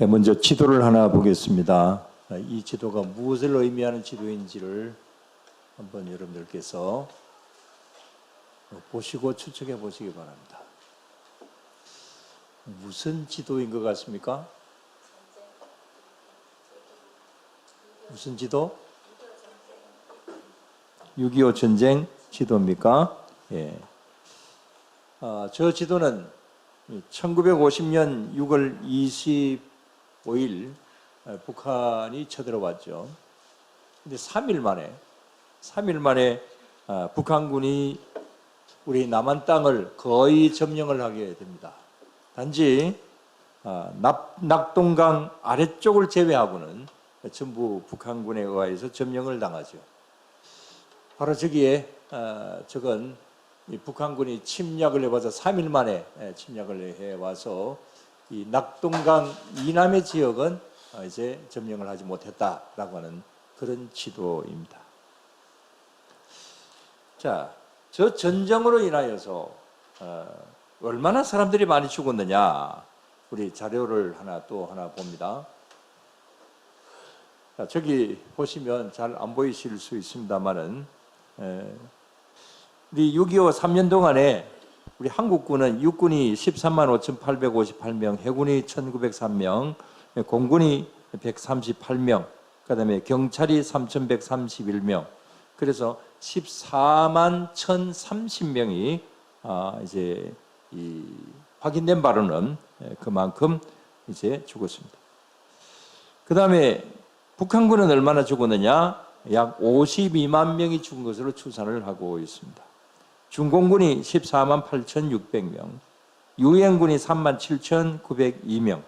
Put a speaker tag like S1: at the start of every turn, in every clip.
S1: 먼저 지도를 하나 보겠습니다. 이 지도가 무엇을 의미하는 지도인지를 한번 여러분들께서 보시고 추측해 보시기 바랍니다. 무슨 지도인 것 같습니까? 무슨 지도? 6.25 전쟁 지도입니까? 예. 저 지도는 1950년 6월 25일 북한이 쳐들어왔죠. 근데 3일 만에 북한군이 우리 남한 땅을 거의 점령을 하게 됩니다. 단지 낙동강 아래쪽을 제외하고는 전부 북한군에 의해서 점령을 당하죠. 바로 저기에 저건 북한군이 침략을 해와서 3일 만에 침략을 해와서 이 낙동강 이남의 지역은 이제 점령을 하지 못했다라고 하는 그런 지도입니다. 자, 저 전쟁으로 인하여서 얼마나 사람들이 많이 죽었느냐, 우리 자료를 하나 봅니다. 자, 저기 보시면 잘 안 보이실 수 있습니다만은 우리 6.25 3년 동안에 우리 한국군은 육군이 13만 5,858명, 해군이 1,903명, 공군이 138명, 그다음에 경찰이 3,131명, 그래서 14만 1,030명이 이제 이 확인된 바로는 그만큼 이제 죽었습니다. 그다음에 북한군은 얼마나 죽었느냐? 약 52만 명이 죽은 것으로 추산을 하고 있습니다. 중공군이 14만 8,600명, 유엔군이 3만 7,902명,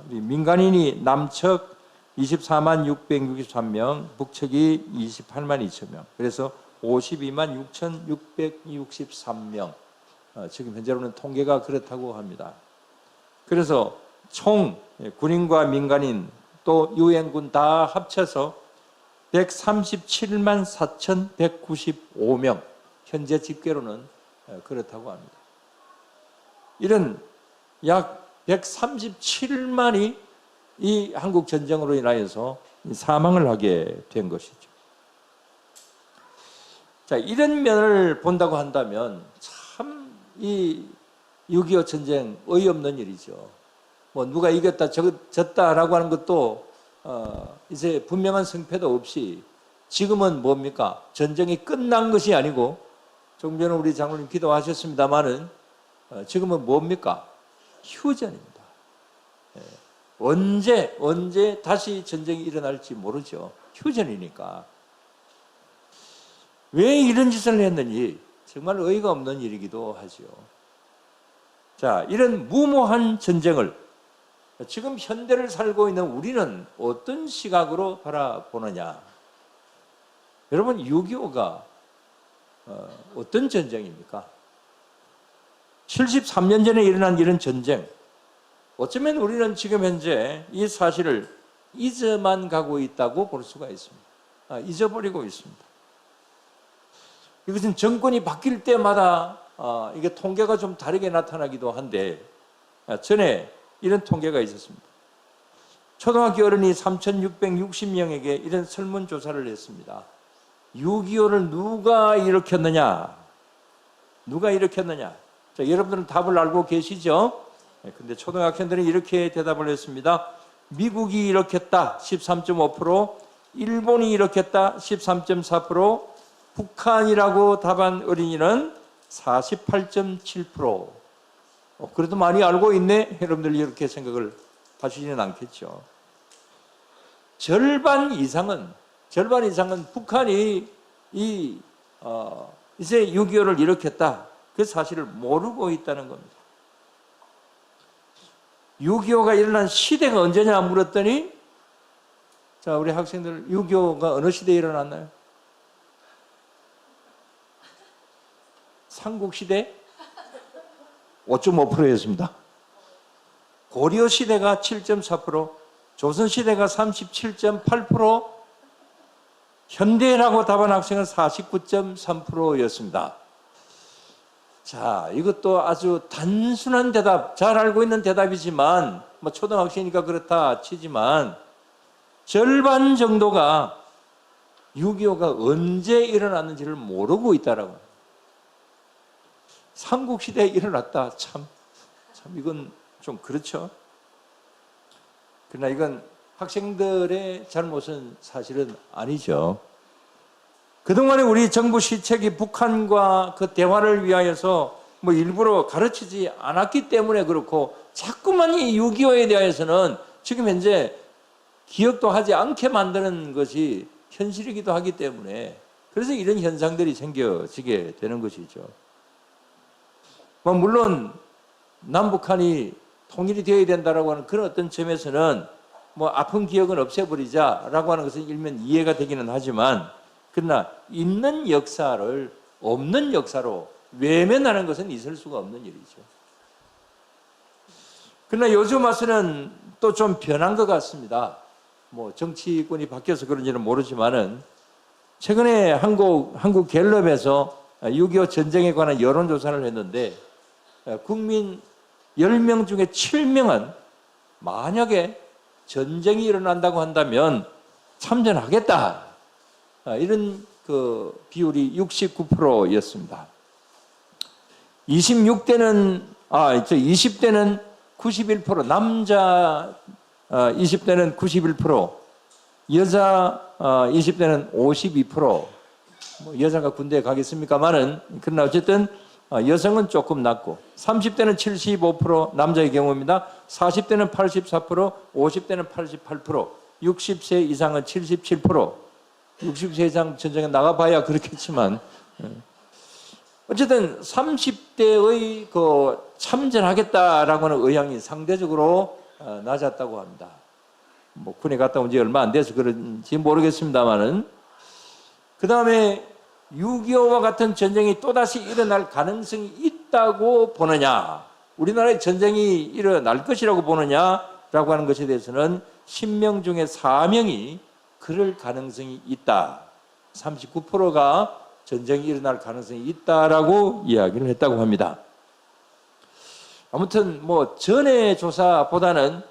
S1: 민간인이 남측 24만 663명, 북측이 28만 2천명, 그래서 52만 6,663명, 지금 현재로는 통계가 그렇다고 합니다. 그래서 총 군인과 민간인 또 유엔군 다 합쳐서 137만 4,195명, 현재 집계로는 그렇다고 합니다. 이런 약 137만이 이 한국 전쟁으로 인하여서 사망을 하게 된 것이죠. 자, 이런 면을 본다고 한다면 참 이 6.25 전쟁 어이없는 일이죠. 뭐 누가 이겼다 졌다라고 하는 것도 이제 분명한 성패도 없이 지금은 뭡니까? 전쟁이 끝난 것이 아니고, 조금 전에 우리 장로님 기도하셨습니다마는 지금은 뭡니까? 휴전입니다. 언제 다시 전쟁이 일어날지 모르죠. 휴전이니까. 왜 이런 짓을 했는지 정말 어이가 없는 일이기도 하죠. 자, 이런 무모한 전쟁을 지금 현대를 살고 있는 우리는 어떤 시각으로 바라보느냐? 여러분, 6.25가 어떤 전쟁입니까? 73년 전에 일어난 이런 전쟁, 어쩌면 우리는 지금 현재 이 사실을 잊어만 가고 있다고 볼 수가 있습니다. 잊어버리고 있습니다. 이것은 정권이 바뀔 때마다 이게 통계가 좀 다르게 나타나기도 한데, 전에 이런 통계가 있었습니다. 초등학교 어른이 3,660명에게 이런 설문조사를 했습니다. 6.25를 누가 일으켰느냐? 누가 일으켰느냐? 자, 여러분들은 답을 알고 계시죠? 근데 초등학생들은 이렇게 대답을 했습니다. 미국이 일으켰다 13.5%, 일본이 일으켰다 13.4%, 북한이라고 답한 어린이는 48.7%. 그래도 많이 알고 있네? 여러분들 이렇게 생각을 하시지는 않겠죠. 절반 이상은 북한이 이제 6.25를 일으켰다, 그 사실을 모르고 있다는 겁니다. 6.25가 일어난 시대가 언제냐 물었더니, 자, 우리 학생들 6.25가 어느 시대에 일어났나요? 삼국시대 5.5%였습니다. 고려시대가 7.4%, 조선시대가 37.8%, 현대라고 답한 학생은 49.3%였습니다. 자, 이것도 아주 단순한 대답, 잘 알고 있는 대답이지만 뭐 초등학생이니까 그렇다 치지만 절반 정도가 6.25가 언제 일어났는지를 모르고 있다라고. 삼국시대에 일어났다. 참 이건 좀 그렇죠. 그러나 이건 학생들의 잘못은 사실은 아니죠. 그동안에 우리 정부 시책이 북한과 그 대화를 위하여서 뭐 일부러 가르치지 않았기 때문에 그렇고 자꾸만 이 6.25에 대해서는 지금 현재 기억도 하지 않게 만드는 것이 현실이기도 하기 때문에 그래서 이런 현상들이 생겨지게 되는 것이죠. 뭐 물론 남북한이 통일이 되어야 된다라고 하는 그런 어떤 점에서는 뭐 아픈 기억은 없애버리자라고 하는 것은 일면 이해가 되기는 하지만 그러나 있는 역사를 없는 역사로 외면하는 것은 있을 수가 없는 일이죠. 그러나 요즘 와서는 또 좀 변한 것 같습니다. 뭐 정치권이 바뀌어서 그런지는 모르지만은 최근에 한국 갤럽에서 6.25 전쟁에 관한 여론조사를 했는데 국민 10명 중에 7명은 만약에 전쟁이 일어난다고 한다면 참전하겠다. 이런 그 비율이 69%였습니다. 20대는 91%, 남자 20대는 91%, 여자 20대는 52%. 뭐 여자가 군대에 가겠습니까만은 그러나 어쨌든 여성은 조금 낮고 30대는 75% 남자의 경우입니다. 40대는 84%, 50대는 88%, 60세 이상은 77%. 60세 이상 전쟁에 나가봐야 그렇겠지만 어쨌든 30대의 그 참전하겠다라고 하는 의향이 상대적으로 낮았다고 합니다. 뭐 군에 갔다 온 지 얼마 안 돼서 그런지 모르겠습니다만은 그 다음에 6.25와 같은 전쟁이 또다시 일어날 가능성이 있다고 보느냐, 우리나라에 전쟁이 일어날 것이라고 보느냐라고 하는 것에 대해서는 10명 중에 4명이 그럴 가능성이 있다. 39%가 전쟁이 일어날 가능성이 있다라고 이야기를 했다고 합니다. 아무튼 뭐 전의 조사보다는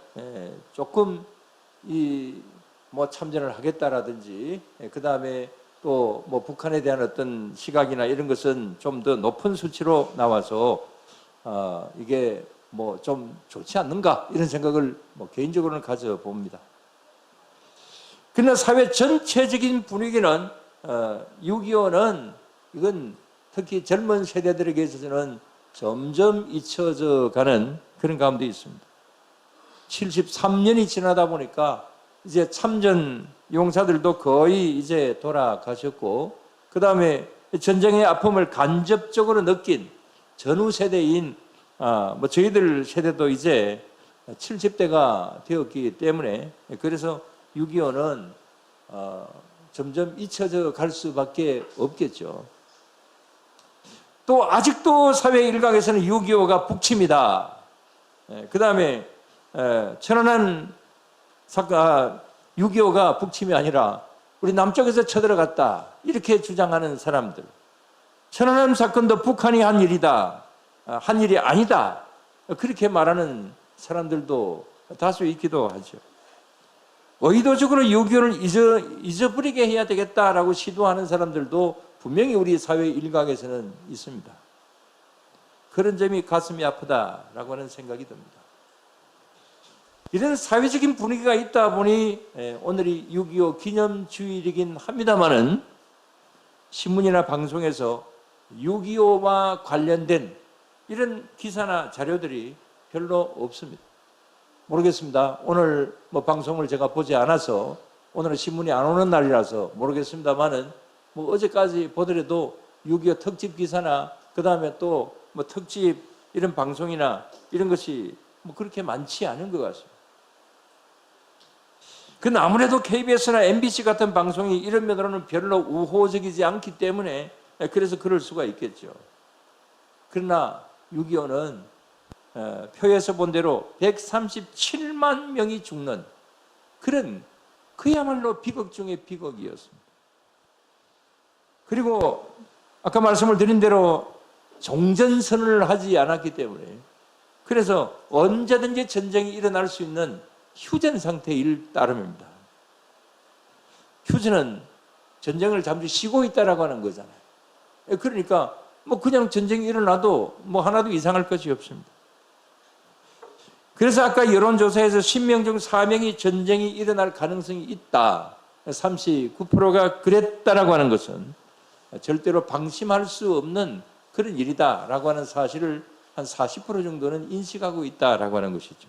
S1: 조금 뭐 참전을 하겠다라든지 그 다음에 또 뭐 북한에 대한 어떤 시각이나 이런 것은 좀 더 높은 수치로 나와서 이게 뭐 좀 좋지 않는가 이런 생각을 뭐 개인적으로는 가져봅니다. 그러나 사회 전체적인 분위기는 6.25는 이건 특히 젊은 세대들에게 있어서는 점점 잊혀져 가는 그런 가운데 있습니다. 73년이 지나다 보니까 이제 참전 용사들도 거의 이제 돌아가셨고 그 다음에 전쟁의 아픔을 간접적으로 느낀 전후 세대인 뭐 저희들 세대도 이제 70대가 되었기 때문에 그래서 6.25는 점점 잊혀져 갈 수밖에 없겠죠. 또 아직도 사회 일각에서는 6.25가 북침이다. 그 다음에 천안함 사건 6.25가 북침이 아니라 우리 남쪽에서 쳐들어갔다 이렇게 주장하는 사람들, 천안함 사건도 북한이 한 일이다, 한 일이 아니다 그렇게 말하는 사람들도 다수 있기도 하죠. 의도적으로 6.25를 잊어버리게 해야 되겠다라고 시도하는 사람들도 분명히 우리 사회 일각에서는 있습니다. 그런 점이 가슴이 아프다라고 하는 생각이 듭니다. 이런 사회적인 분위기가 있다 보니 오늘이 6.25 기념주일이긴 합니다만은 신문이나 방송에서 6.25와 관련된 이런 기사나 자료들이 별로 없습니다. 모르겠습니다. 오늘 뭐 방송을 제가 보지 않아서 오늘은 신문이 안 오는 날이라서 모르겠습니다만은 뭐 어제까지 보더라도 6.25 특집 기사나 그 다음에 또 뭐 특집 이런 방송이나 이런 것이 뭐 그렇게 많지 않은 것 같습니다. 그건 아무래도 KBS나 MBC 같은 방송이 이런 면으로는 별로 우호적이지 않기 때문에 그래서 그럴 수가 있겠죠. 그러나 6.25는 표에서 본 대로 137만 명이 죽는 그런 그야말로 비극 중의 비극이었습니다. 그리고 아까 말씀을 드린 대로 종전선언을 하지 않았기 때문에 그래서 언제든지 전쟁이 일어날 수 있는 휴전 상태일 따름입니다. 휴전은 전쟁을 잠시 쉬고 있다라고 하는 거잖아요. 그러니까 뭐 그냥 전쟁이 일어나도 뭐 하나도 이상할 것이 없습니다. 그래서 아까 여론조사에서 10명 중 4명이 전쟁이 일어날 가능성이 있다, 39%가 그랬다라고 하는 것은 절대로 방심할 수 없는 그런 일이다라고 하는 사실을 한 40% 정도는 인식하고 있다라고 하는 것이죠.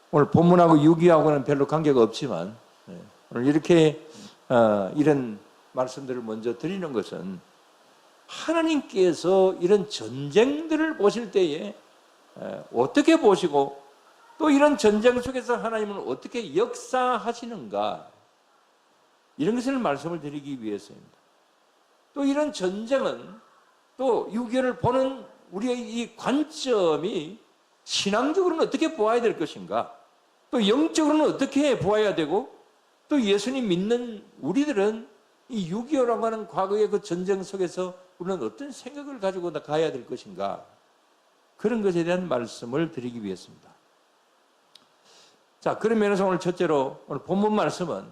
S1: 오늘 본문하고 유기하고는 별로 관계가 없지만 오늘 이렇게 이런 말씀들을 먼저 드리는 것은 하나님께서 이런 전쟁들을 보실 때에 어떻게 보시고 또 이런 전쟁 속에서 하나님은 어떻게 역사하시는가, 이런 것을 말씀을 드리기 위해서입니다. 또 이런 전쟁은 또 6.25를 보는 우리의 이 관점이 신앙적으로는 어떻게 보아야 될 것인가, 또 영적으로는 어떻게 보아야 되고, 또 예수님 믿는 우리들은 이 6.25라고 하는 과거의 그 전쟁 속에서 우리는 어떤 생각을 가지고 가야 될 것인가, 그런 것에 대한 말씀을 드리기 위해서입니다. 자, 그런 면에서 오늘 첫째로 오늘 본문 말씀은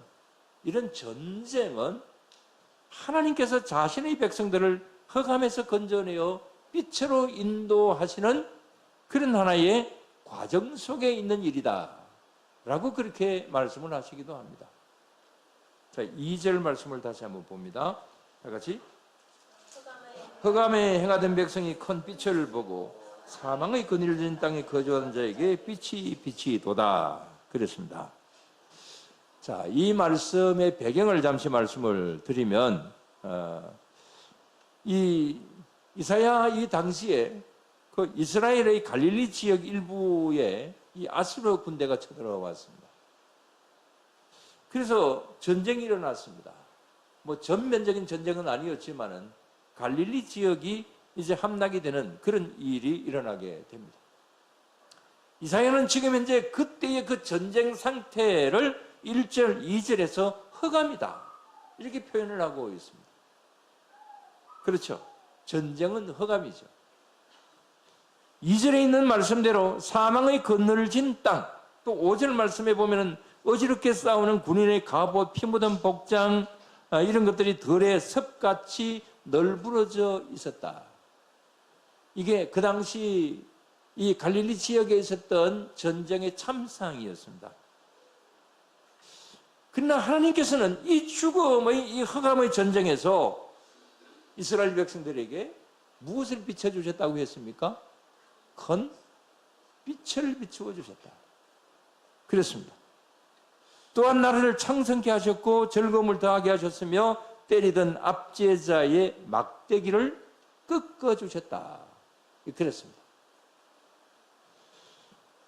S1: 이런 전쟁은 하나님께서 자신의 백성들을 흑암에서 건져내어 빛으로 인도하시는 그런 하나의 과정 속에 있는 일이다 라고 그렇게 말씀을 하시기도 합니다. 자, 2절 말씀을 다시 한번 봅니다. 다 같이. 흑암에 행하던 백성이 큰 빛을 보고 사망의 그늘진 땅에 거주하는 자에게 빛이 도다 그랬습니다. 자, 이 말씀의 배경을 잠시 말씀을 드리면 이 이사야 이 당시에 그 이스라엘의 갈릴리 지역 일부에 이 아수르 군대가 쳐들어왔습니다. 그래서 전쟁이 일어났습니다. 뭐 전면적인 전쟁은 아니었지만은 갈릴리 지역이 이제 함락이 되는 그런 일이 일어나게 됩니다. 이사야는 지금 현재 그때의 그 전쟁 상태를 1절, 2절에서 흑암이다 이렇게 표현을 하고 있습니다. 그렇죠. 전쟁은 흑암이죠. 2절에 있는 말씀대로 사망의 그늘진 땅, 또 5절 말씀에 보면은 어지럽게 싸우는 군인의 갑옷, 피 묻은 복장, 이런 것들이 들에 섭같이 널브러져 있었다. 이게 그 당시 이 갈릴리 지역에 있었던 전쟁의 참상이었습니다. 그러나 하나님께서는 이 죽음의 이 흑암의 전쟁에서 이스라엘 백성들에게 무엇을 비춰주셨다고 했습니까? 큰 빛을 비추어 주셨다. 그랬습니다. 또한 나라를 창성케 하셨고 즐거움을 더하게 하셨으며 때리던 압제자의 막대기를 꺾어주셨다. 그랬습니다.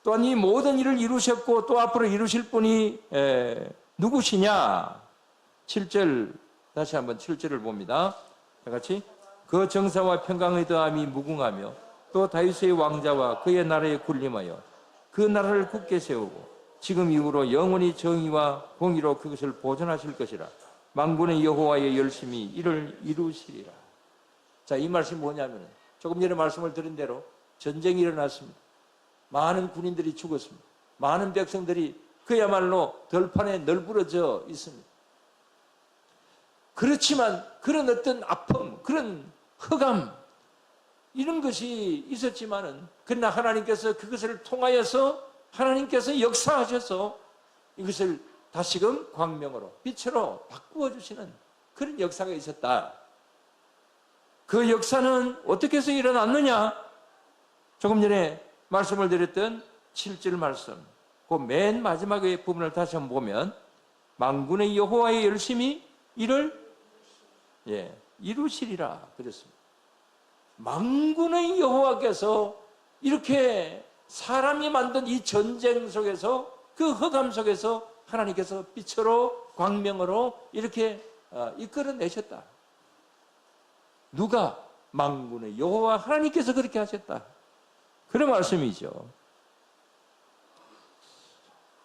S1: 또한 이 모든 일을 이루셨고 또 앞으로 이루실 분이 누구시냐? 7절, 다시 한번 7절을 봅니다. 다 같이. 그 정사와 평강의 더함이 무궁하며 또 다윗의 왕자와 그의 나라에 군림하여 그 나라를 굳게 세우고 지금 이후로 영원히 정의와 공의로 그것을 보존하실 것이라. 만군의 여호와의 열심히 이를 이루시리라. 자, 이 말씀이 뭐냐면 조금 전에 말씀을 드린 대로 전쟁이 일어났습니다. 많은 군인들이 죽었습니다. 많은 백성들이 그야말로 들판에 널브러져 있습니다. 그렇지만 그런 어떤 아픔, 그런 흑암, 이런 것이 있었지만은 그러나 하나님께서 그것을 통하여서 하나님께서 역사하셔서 이것을 다시금 광명으로 빛으로 바꾸어 주시는 그런 역사가 있었다. 그 역사는 어떻게 해서 일어났느냐? 조금 전에 말씀을 드렸던 7절 말씀, 그 맨 마지막의 부분을 다시 한번 보면 만군의 여호와의 열심히 이를 이루시리라 그랬습니다. 만군의 여호와께서 이렇게 사람이 만든 이 전쟁 속에서 그 흑암 속에서 하나님께서 빛으로 광명으로 이렇게 이끌어내셨다. 누가? 만군의 여호와 하나님께서 그렇게 하셨다. 그런 말씀이죠.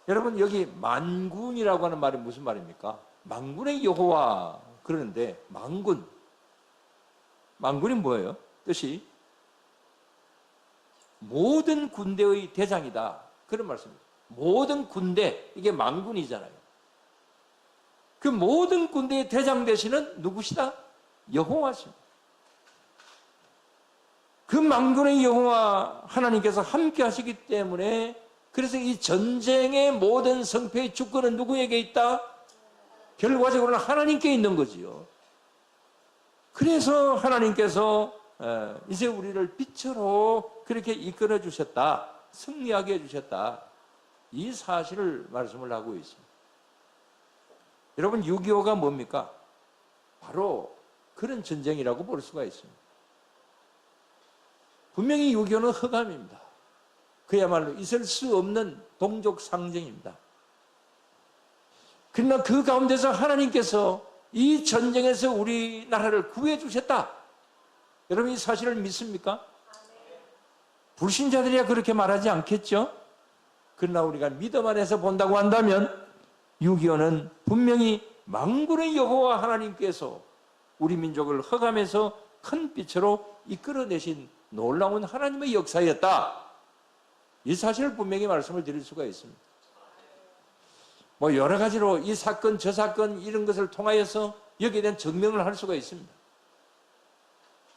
S1: 여러분, 여기 만군이라고 하는 말이 무슨 말입니까? 만군의 여호와 그러는데 만군이 뭐예요? 뜻이 모든 군대의 대장이다. 그런 말씀입니다. 모든 군대, 이게 만군이잖아요. 그 모든 군대의 대장 되시는 누구시다? 여호와십니다. 그 만군의 여호와 하나님께서 함께 하시기 때문에, 그래서 이 전쟁의 모든 성패의 주권은 누구에게 있다? 결과적으로는 하나님께 있는 거지요. 그래서 하나님께서 이제 우리를 빛으로 그렇게 이끌어 주셨다. 승리하게 해주셨다. 이 사실을 말씀을 하고 있습니다. 여러분, 6.25가 뭡니까? 바로 그런 전쟁이라고 볼 수가 있습니다. 분명히 6.25는 흑암입니다. 그야말로 있을 수 없는 동족 상징입니다. 그러나 그 가운데서 하나님께서 이 전쟁에서 우리나라를 구해 주셨다. 여러분, 이 사실을 믿습니까? 불신자들이야 그렇게 말하지 않겠죠? 그러나 우리가 믿음 안에서 본다고 한다면 6.25는 분명히 만군의 여호와 하나님께서 우리 민족을 흑암에서 큰 빛으로 이끌어내신 놀라운 하나님의 역사였다. 이 사실을 분명히 말씀을 드릴 수가 있습니다. 뭐 여러 가지로 이 사건 저 사건 이런 것을 통하여서 여기에 대한 증명을 할 수가 있습니다.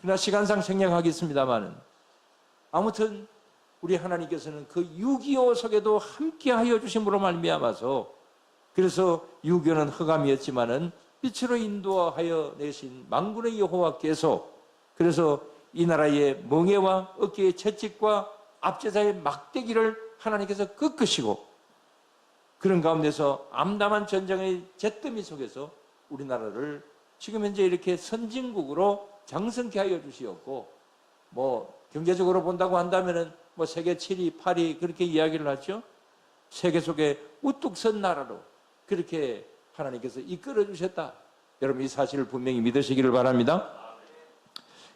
S1: 그러나 시간상 생략하겠습니다만은, 아무튼 우리 하나님께서는 그 6.25 속에도 함께하여 주심으로 말미암아서, 그래서 6.25는 흑암이었지만은 빛으로 인도하여 내신 만군의 여호와께서, 그래서 이 나라의 멍해와 어깨의 채찍과 압제자의 막대기를 하나님께서 꺾으시고, 그런 가운데서 암담한 전쟁의 잿더미 속에서 우리나라를 지금 현재 이렇게 선진국으로 장성케 하여 주시었고, 뭐 경제적으로 본다고 한다면은 뭐 세계 7위, 8위 그렇게 이야기를 하죠. 세계 속에 우뚝 선 나라로 그렇게 하나님께서 이끌어 주셨다. 여러분, 이 사실을 분명히 믿으시기를 바랍니다.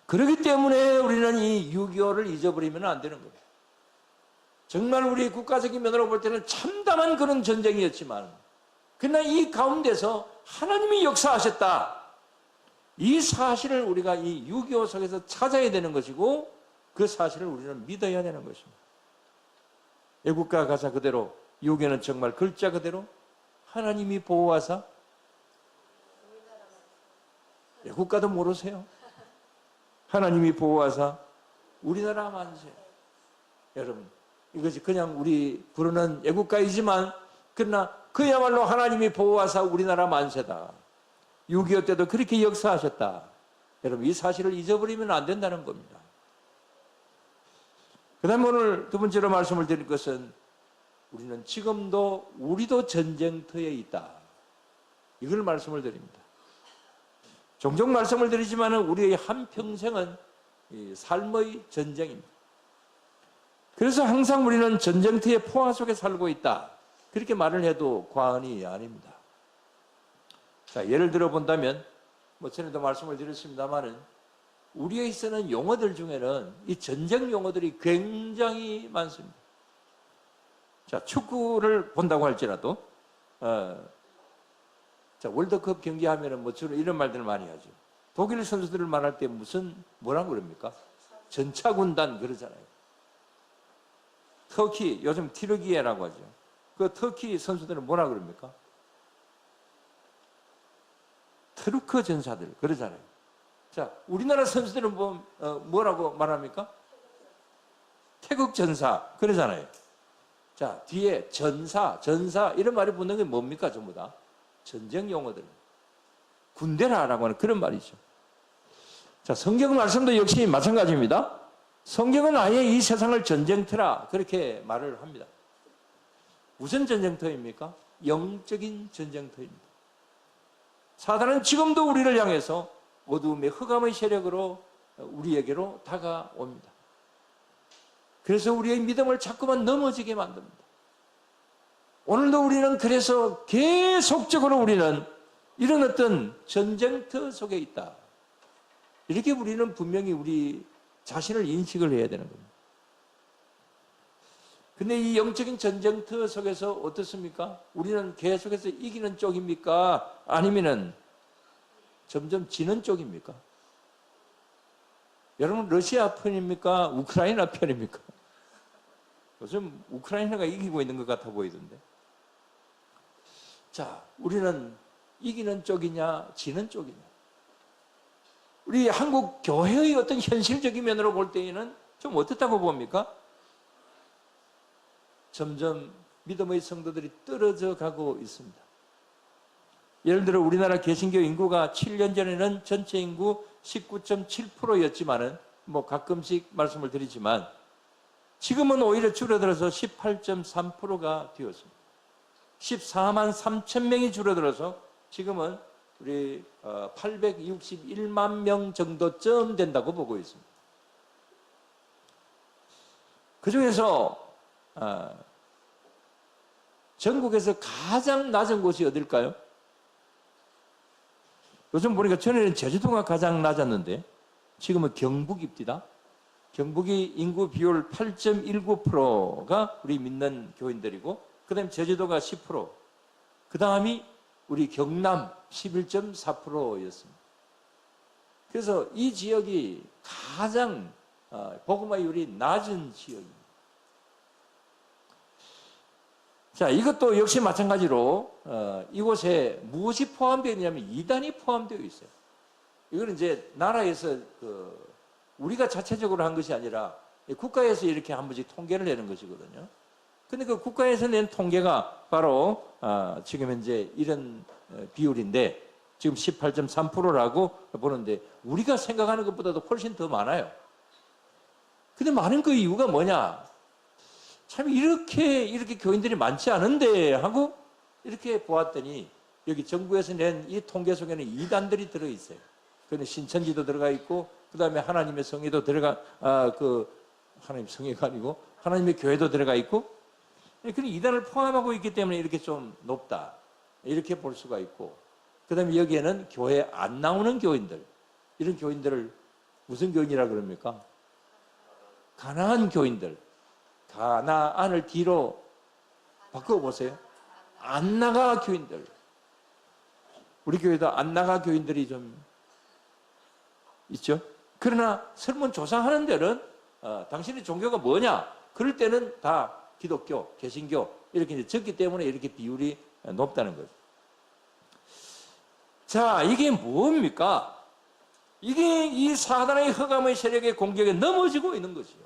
S1: 그렇기 때문에 우리는 이 6.25를 잊어버리면 안 되는 거예요. 정말 우리 국가적인 면으로 볼 때는 참담한 그런 전쟁이었지만, 그러나 이 가운데서 하나님이 역사하셨다. 이 사실을 우리가 이 6.25 속에서 찾아야 되는 것이고, 그 사실을 우리는 믿어야 되는 것입니다. 애국가 가사 그대로 6.25는 정말 글자 그대로 하나님이 보호하사, 애국가도 모르세요? 하나님이 보호하사 우리나라 만세. 여러분, 이것이 그냥 우리 부르는 애국가이지만, 그러나 그야말로 하나님이 보호하사 우리나라 만세다. 6.25 때도 그렇게 역사하셨다. 여러분, 이 사실을 잊어버리면 안 된다는 겁니다. 그 다음에 오늘 두 번째로 말씀을 드릴 것은, 우리는 지금도 우리도 전쟁터에 있다. 이걸 말씀을 드립니다. 종종 말씀을 드리지만 우리의 한평생은 삶의 전쟁입니다. 그래서 항상 우리는 전쟁터의 포화 속에 살고 있다. 그렇게 말을 해도 과언이 아닙니다. 자, 예를 들어 본다면, 뭐 전에도 말씀을 드렸습니다만은, 우리에 쓰는 용어들 중에는 이 전쟁 용어들이 굉장히 많습니다. 자, 축구를 본다고 할지라도, 자, 월드컵 경기하면은 뭐 주로 이런 말들을 많이 하죠. 독일 선수들을 말할 때 뭐라고 그럽니까? 전차군단 그러잖아요. 터키, 요즘 티르기예라고 하죠. 그 터키 선수들은 뭐라 그럽니까? 트루크 전사들 그러잖아요. 자, 우리나라 선수들은 뭐라고 말합니까? 태극 전사 그러잖아요. 자, 뒤에 전사 이런 말이 붙는 게 뭡니까? 전부 다 전쟁 용어들, 군대라라고 하는 그런 말이죠. 자, 성경 말씀도 역시 마찬가지입니다. 성경은 아예 이 세상을 전쟁터라 그렇게 말을 합니다. 무슨 전쟁터입니까? 영적인 전쟁터입니다. 사단은 지금도 우리를 향해서 어두움의 흑암의 세력으로 우리에게로 다가옵니다. 그래서 우리의 믿음을 자꾸만 넘어지게 만듭니다. 오늘도 우리는 그래서 계속적으로 우리는 이런 어떤 전쟁터 속에 있다. 이렇게 우리는 분명히 우리 자신을 인식을 해야 되는 겁니다. 근데 이 영적인 전쟁터 속에서 어떻습니까? 우리는 계속해서 이기는 쪽입니까? 아니면은 점점 지는 쪽입니까? 여러분, 러시아 편입니까? 우크라이나 편입니까? 요즘 우크라이나가 이기고 있는 것 같아 보이던데. 자, 우리는 이기는 쪽이냐, 지는 쪽이냐. 우리 한국 교회의 어떤 현실적인 면으로 볼 때에는 좀 어떻다고 봅니까? 점점 믿음의 성도들이 떨어져 가고 있습니다. 예를 들어 우리나라 개신교 인구가 7년 전에는 전체 인구 19.7%였지만은 뭐 가끔씩 말씀을 드리지만 지금은 오히려 줄어들어서 18.3%가 되었습니다. 14만 3천 명이 줄어들어서 지금은 우리 861만 명 정도쯤 된다고 보고 있습니다. 그 중에서 전국에서 가장 낮은 곳이 어딜까요? 요즘 보니까 전에는 제주도가 가장 낮았는데 지금은 경북입니다. 경북이 인구 비율 8.19%가 우리 믿는 교인들이고 그 다음에 제주도가 10%, 그 다음이 우리 경남 11.4%였습니다. 그래서 이 지역이 가장 복음화율이 낮은 지역입니다. 자, 이것도 역시 마찬가지로 이곳에 무엇이 포함되어 있냐면 이단이 포함되어 있어요. 이거는 이제 나라에서 우리가 자체적으로 한 것이 아니라 국가에서 이렇게 한 번씩 통계를 내는 것이거든요. 근데 그 국가에서 낸 통계가 바로 지금 현재 이런 비율인데 지금 18.3%라고 보는데 우리가 생각하는 것보다도 훨씬 더 많아요. 근데 많은 그 이유가 뭐냐? 참 이렇게 교인들이 많지 않은데 하고 이렇게 보았더니 여기 정부에서 낸 이 통계 속에는 이단들이 들어있어요. 그는 신천지도 들어가 있고 그 다음에 하나님의 성회도 들어가 하나님 성회가 아니고 하나님의 교회도 들어가 있고 그런 이단을 포함하고 있기 때문에 이렇게 좀 높다 이렇게 볼 수가 있고 그 다음에 여기에는 교회 안 나오는 교인들 이런 교인들을 무슨 교인이라 그럽니까? 가난한 교인들. 가나안을 뒤로 바꿔보세요. 안 나가 교인들. 우리 교회도 안 나가 교인들이 좀 있죠. 그러나 설문조사하는 데는 당신의 종교가 뭐냐? 그럴 때는 다 기독교, 개신교 이렇게 이제 적기 때문에 이렇게 비율이 높다는 거죠. 자, 이게 뭡니까? 이게 이 사단의 흑암의 세력의 공격에 넘어지고 있는 것이요.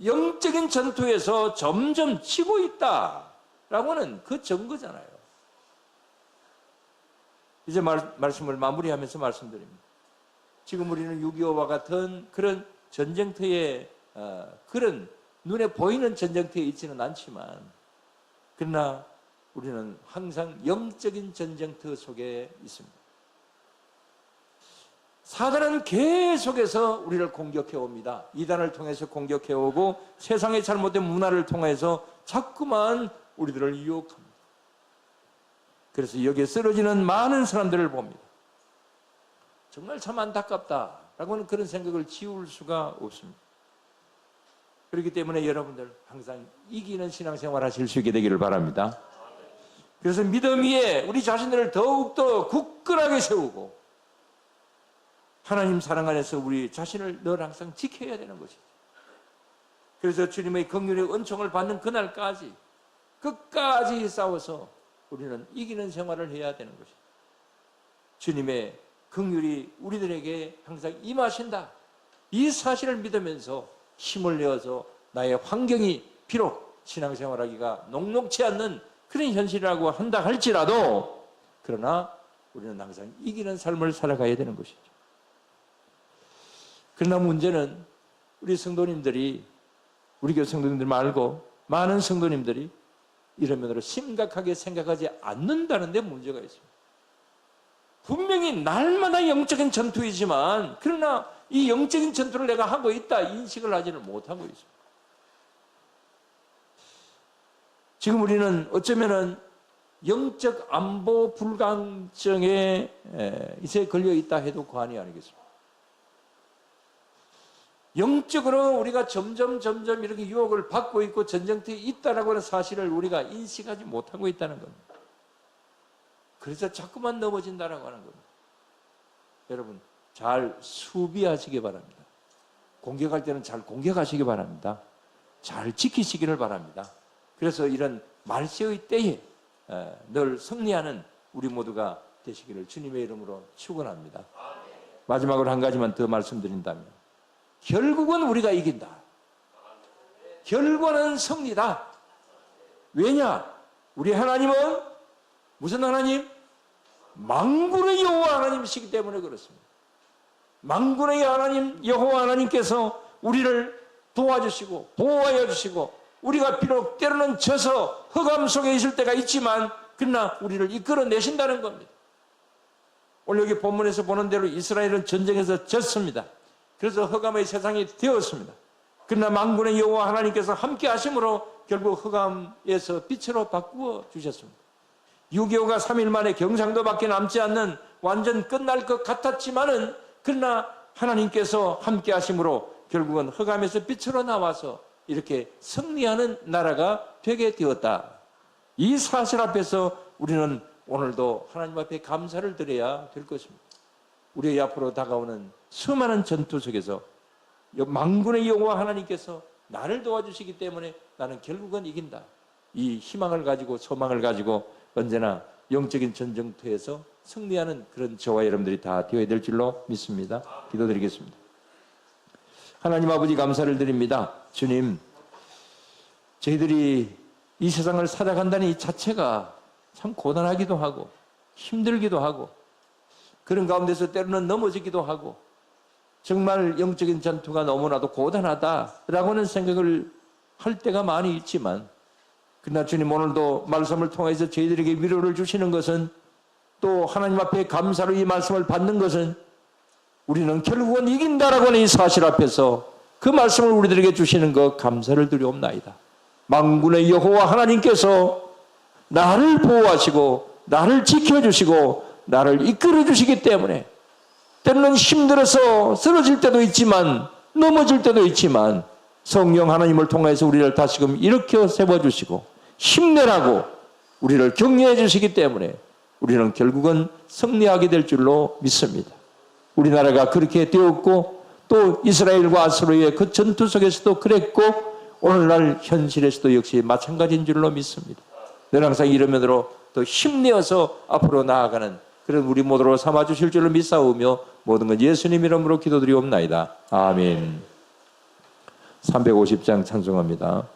S1: 영적인 전투에서 점점 치고 있다라고는 그 증거잖아요. 이제 말씀을 마무리하면서 말씀드립니다. 지금 우리는 6.25와 같은 그런 전쟁터에 그런 눈에 보이는 전쟁터에 있지는 않지만 그러나 우리는 항상 영적인 전쟁터 속에 있습니다. 사단은 계속해서 우리를 공격해 옵니다. 이단을 통해서 공격해 오고 세상의 잘못된 문화를 통해서 자꾸만 우리들을 유혹합니다. 그래서 여기에 쓰러지는 많은 사람들을 봅니다. 정말 참 안타깝다라고는 그런 생각을 지울 수가 없습니다. 그렇기 때문에 여러분들 항상 이기는 신앙생활 하실 수 있게 되기를 바랍니다. 그래서 믿음 위에 우리 자신들을 더욱더 굳건하게 세우고 하나님 사랑 안에서 우리 자신을 늘 항상 지켜야 되는 것이죠. 그래서 주님의 긍휼의 은총을 받는 그날까지 끝까지 싸워서 우리는 이기는 생활을 해야 되는 것이죠. 주님의 긍휼이 우리들에게 항상 임하신다. 이 사실을 믿으면서 힘을 내어서 나의 환경이 비록 신앙생활하기가 녹록치 않는 그런 현실이라고 한다 할지라도 그러나 우리는 항상 이기는 삶을 살아가야 되는 것이죠. 그러나 문제는 우리 성도님들이 우리 교회 성도님들 말고 많은 성도님들이 이런 면으로 심각하게 생각하지 않는다는 데 문제가 있습니다. 분명히 날마다 영적인 전투이지만 그러나 이 영적인 전투를 내가 하고 있다 인식을 하지는 못하고 있습니다. 지금 우리는 어쩌면은 영적 안보 불감증에 이제 걸려 있다 해도 과언이 아니겠습니다. 영적으로 우리가 점점 이렇게 유혹을 받고 있고 전쟁터에 있다라고 하는 사실을 우리가 인식하지 못하고 있다는 겁니다. 그래서 자꾸만 넘어진다라고 하는 겁니다. 여러분 잘 수비하시기 바랍니다. 공격할 때는 잘 공격하시기 바랍니다. 잘 지키시기를 바랍니다. 그래서 이런 말세의 때에 늘 승리하는 우리 모두가 되시기를 주님의 이름으로 축원합니다. 마지막으로 한 가지만 더 말씀드린다면 결국은 우리가 이긴다. 결과는 승리다. 왜냐? 우리 하나님은 무슨 하나님? 만군의 여호와 하나님이시기 때문에 그렇습니다. 만군의 하나님 여호와 하나님께서 우리를 도와주시고 보호하여 주시고 우리가 비록 때로는 져서 흑암 속에 있을 때가 있지만 그러나 우리를 이끌어내신다는 겁니다. 오늘 여기 본문에서 보는 대로 이스라엘은 전쟁에서 졌습니다. 그래서 흑암의 세상이 되었습니다. 그러나 만군의 여호와 하나님께서 함께 하심으로 결국 흑암에서 빛으로 바꾸어 주셨습니다. 6.25가 3일 만에 경상도밖에 남지 않는 완전 끝날 것 같았지만은 그러나 하나님께서 함께 하심으로 결국은 흑암에서 빛으로 나와서 이렇게 승리하는 나라가 되게 되었다. 이 사실 앞에서 우리는 오늘도 하나님 앞에 감사를 드려야 될 것입니다. 우리 앞으로 다가오는 수많은 전투 속에서 만군의 여호와 하나님께서 나를 도와주시기 때문에 나는 결국은 이긴다. 이 희망을 가지고 소망을 가지고 언제나 영적인 전쟁터에서 승리하는 그런 저와 여러분들이 다 되어야 될 줄로 믿습니다. 기도드리겠습니다. 하나님 아버지 감사를 드립니다. 주님, 저희들이 이 세상을 살아간다는 이 자체가 참 고단하기도 하고 힘들기도 하고 그런 가운데서 때로는 넘어지기도 하고 정말 영적인 전투가 너무나도 고단하다라고는 생각을 할 때가 많이 있지만 그러나 주님 오늘도 말씀을 통해서 저희들에게 위로를 주시는 것은 또 하나님 앞에 감사로 이 말씀을 받는 것은 우리는 결국은 이긴다라고 하는 이 사실 앞에서 그 말씀을 우리들에게 주시는 것 감사를 드리옵나이다. 만군의 여호와 하나님께서 나를 보호하시고 나를 지켜주시고 나를 이끌어주시기 때문에 때로는 힘들어서 쓰러질 때도 있지만 넘어질 때도 있지만 성령 하나님을 통해서 우리를 다시금 일으켜 세워주시고 힘내라고 우리를 격려해 주시기 때문에 우리는 결국은 승리하게 될 줄로 믿습니다. 우리나라가 그렇게 되었고 또 이스라엘과 아수르의 그 전투 속에서도 그랬고 오늘날 현실에서도 역시 마찬가지인 줄로 믿습니다. 늘 항상 이런 면으로 더 힘내어서 앞으로 나아가는 그런 우리 모두로 삼아주실 줄로 믿사오며 모든 건 예수님 이름으로 기도드리옵나이다. 아멘. 350장 찬송합니다.